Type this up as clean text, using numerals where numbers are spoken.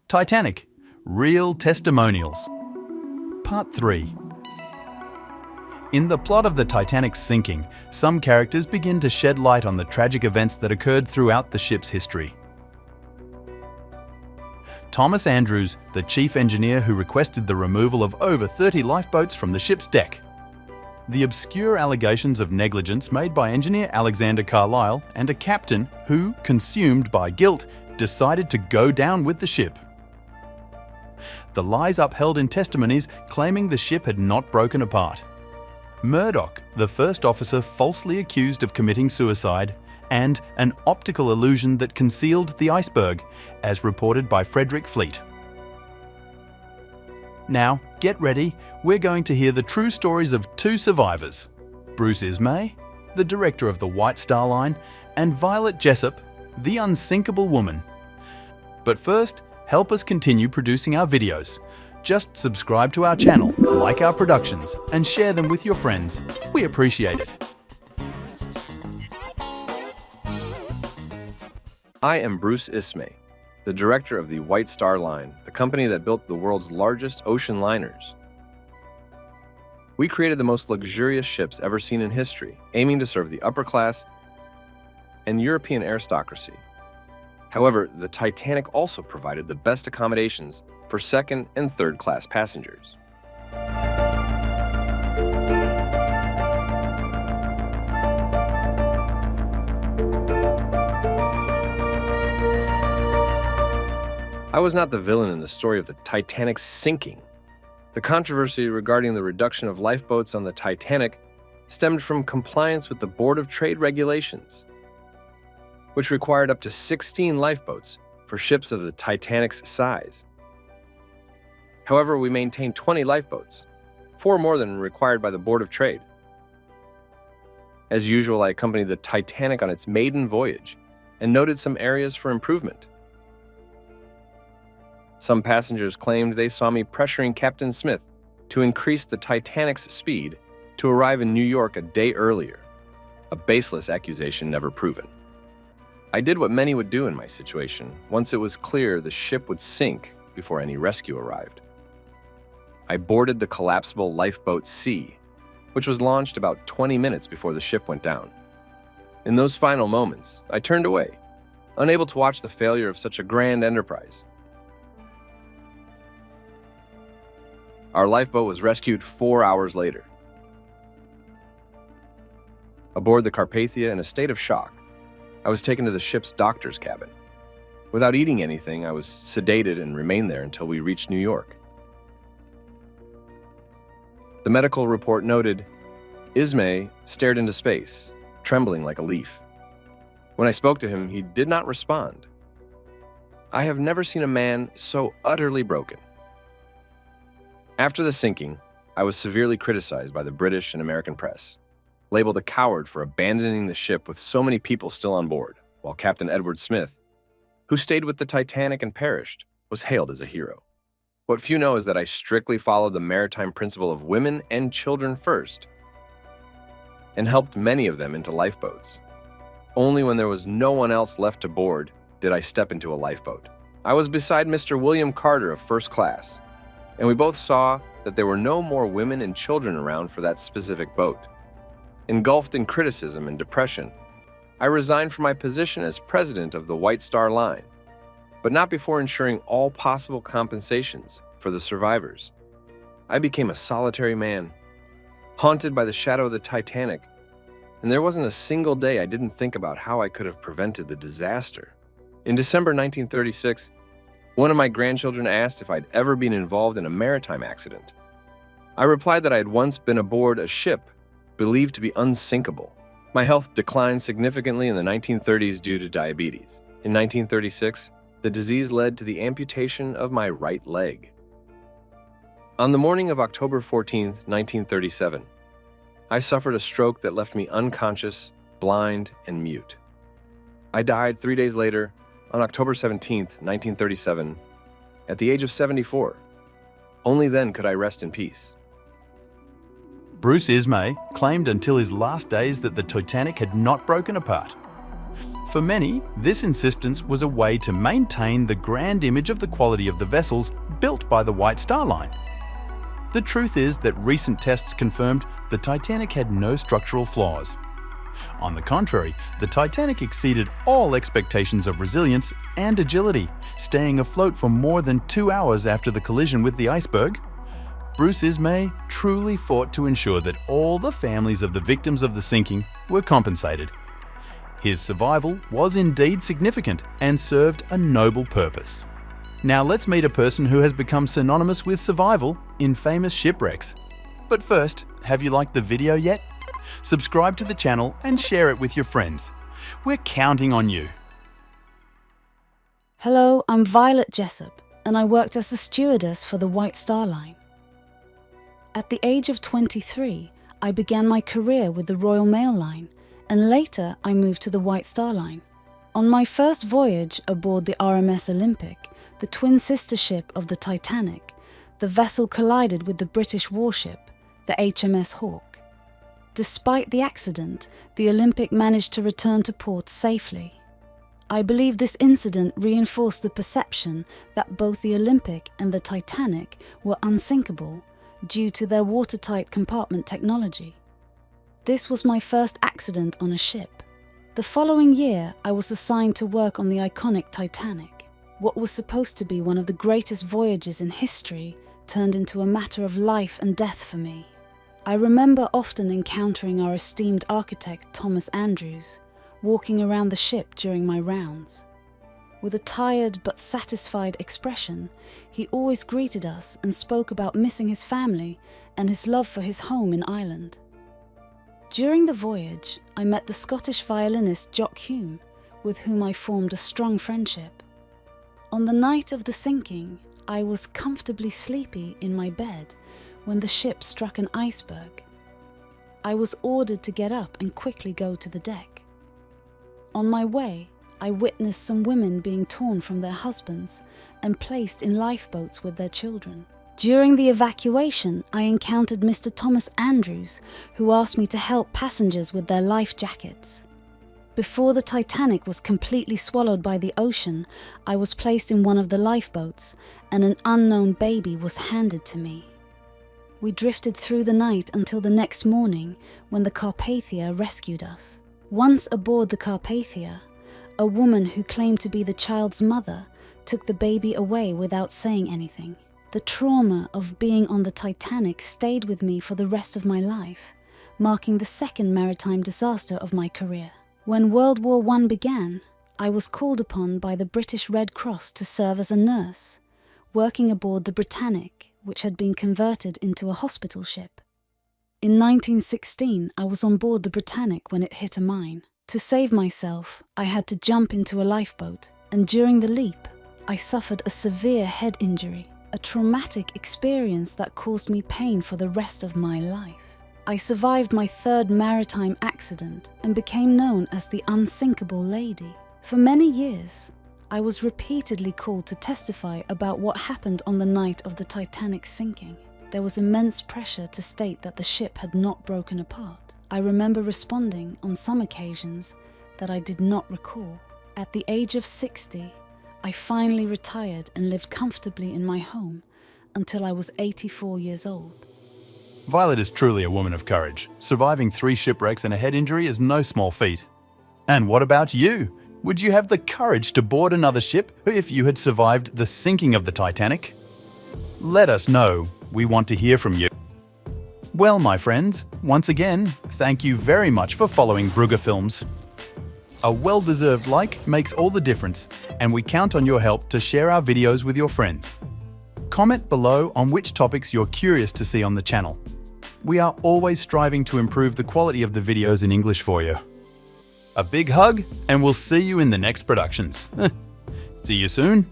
Titanic, Real Testimonials. Part 3. In the plot of the Titanic's sinking, some characters begin to shed light on the tragic events that occurred throughout the ship's history. Thomas Andrews, the chief engineer who requested the removal of over 30 lifeboats from the ship's deck. The obscure allegations of negligence made by engineer Alexander Carlisle and a captain who, consumed by guilt, decided to go down with the ship. The lies upheld in testimonies claiming the ship had not broken apart. Murdoch, the first officer falsely accused of committing suicide, and an optical illusion that concealed the iceberg, as reported by Frederick Fleet. Now, get ready, we're going to hear the true stories of two survivors, Bruce Ismay, the director of the White Star Line, and Violet Jessop, the unsinkable woman. But first, help us continue producing our videos. Just subscribe to our channel, like our productions, and share them with your friends. We appreciate it. I am Bruce Ismay, the director of the White Star Line, the company that built the world's largest ocean liners. We created the most luxurious ships ever seen in history, aiming to serve the upper class and European aristocracy. However, the Titanic also provided the best accommodations for second and third class passengers. I was not the villain in the story of the Titanic's sinking. The controversy regarding the reduction of lifeboats on the Titanic stemmed from compliance with the Board of Trade regulations, which required up to 16 lifeboats for ships of the Titanic's size. However, we maintained 20 lifeboats, 4 more than required by the Board of Trade. As usual, I accompanied the Titanic on its maiden voyage and noted some areas for improvement. Some passengers claimed they saw me pressuring Captain Smith to increase the Titanic's speed to arrive in New York a day earlier, a baseless accusation never proven. I did what many would do in my situation once it was clear the ship would sink before any rescue arrived. I boarded the collapsible lifeboat C, which was launched about 20 minutes before the ship went down. In those final moments, I turned away, unable to watch the failure of such a grand enterprise. Our lifeboat was rescued 4 hours later. Aboard the Carpathia in a state of shock, I was taken to the ship's doctor's cabin. Without eating anything, I was sedated and remained there until we reached New York. The medical report noted, Ismay stared into space, trembling like a leaf. When I spoke to him, he did not respond. I have never seen a man so utterly broken. After the sinking, I was severely criticized by the British and American press, labeled a coward for abandoning the ship with so many people still on board, while Captain Edward Smith, who stayed with the Titanic and perished, was hailed as a hero. What few know is that I strictly followed the maritime principle of women and children first, and helped many of them into lifeboats. Only when there was no one else left to board did I step into a lifeboat. I was beside Mr. William Carter of first class, and we both saw that there were no more women and children around for that specific boat. Engulfed in criticism and depression, I resigned from my position as president of the White Star Line, but not before ensuring all possible compensations for the survivors. I became a solitary man, haunted by the shadow of the Titanic, and there wasn't a single day I didn't think about how I could have prevented the disaster. In December 1936, one of my grandchildren asked if I'd ever been involved in a maritime accident. I replied that I had once been aboard a ship believed to be unsinkable. My health declined significantly in the 1930s due to diabetes. In 1936, the disease led to the amputation of my right leg. On the morning of October 14, 1937, I suffered a stroke that left me unconscious, blind, and mute. I died 3 days later, on October 17, 1937, at the age of 74. Only then could I rest in peace. Bruce Ismay claimed until his last days that the Titanic had not broken apart. For many, this insistence was a way to maintain the grand image of the quality of the vessels built by the White Star Line. The truth is that recent tests confirmed the Titanic had no structural flaws. On the contrary, the Titanic exceeded all expectations of resilience and agility, staying afloat for more than 2 hours after the collision with the iceberg. Bruce Ismay truly fought to ensure that all the families of the victims of the sinking were compensated. His survival was indeed significant and served a noble purpose. Now let's meet a person who has become synonymous with survival in famous shipwrecks. But first, have you liked the video yet? Subscribe to the channel and share it with your friends. We're counting on you. Hello, I'm Violet Jessop, and I worked as a stewardess for the White Star Line. At the age of 23, I began my career with the Royal Mail Line, and later I moved to the White Star Line. On my first voyage aboard the RMS Olympic, the twin sister ship of the Titanic, the vessel collided with the British warship, the HMS Hawke. Despite the accident, the Olympic managed to return to port safely. I believe this incident reinforced the perception that both the Olympic and the Titanic were unsinkable due to their watertight compartment technology. This was my first accident on a ship. The following year, I was assigned to work on the iconic Titanic. What was supposed to be one of the greatest voyages in history turned into a matter of life and death for me. I remember often encountering our esteemed architect Thomas Andrews, walking around the ship during my rounds. With a tired but satisfied expression, he always greeted us and spoke about missing his family and his love for his home in Ireland. During the voyage, I met the Scottish violinist Jock Hume, with whom I formed a strong friendship. On the night of the sinking, I was comfortably sleepy in my bed when the ship struck an iceberg. I was ordered to get up and quickly go to the deck. On my way, I witnessed some women being torn from their husbands and placed in lifeboats with their children. During the evacuation, I encountered Mr. Thomas Andrews, who asked me to help passengers with their life jackets. Before the Titanic was completely swallowed by the ocean, I was placed in one of the lifeboats, and an unknown baby was handed to me. We drifted through the night until the next morning, when the Carpathia rescued us. Once aboard the Carpathia, a woman who claimed to be the child's mother took the baby away without saying anything. The trauma of being on the Titanic stayed with me for the rest of my life, marking the second maritime disaster of my career. When World War I began, I was called upon by the British Red Cross to serve as a nurse, working aboard the Britannic, which had been converted into a hospital ship. In 1916, I was on board the Britannic when it hit a mine. To save myself, I had to jump into a lifeboat, and during the leap, I suffered a severe head injury, a traumatic experience that caused me pain for the rest of my life. I survived my third maritime accident and became known as the unsinkable lady. For many years, I was repeatedly called to testify about what happened on the night of the Titanic sinking. There was immense pressure to state that the ship had not broken apart. I remember responding on some occasions that I did not recall. At the age of 60, I finally retired and lived comfortably in my home until I was 84 years old. Violet is truly a woman of courage. Surviving 3 shipwrecks and a head injury is no small feat. And what about you? Would you have the courage to board another ship if you had survived the sinking of the Titanic? Let us know. We want to hear from you. Well, my friends, once again, thank you very much for following Brugger Films. A well-deserved like makes all the difference, and we count on your help to share our videos with your friends. Comment below on which topics you're curious to see on the channel. We are always striving to improve the quality of the videos in English for you. A big hug, and we'll see you in the next productions. See you soon.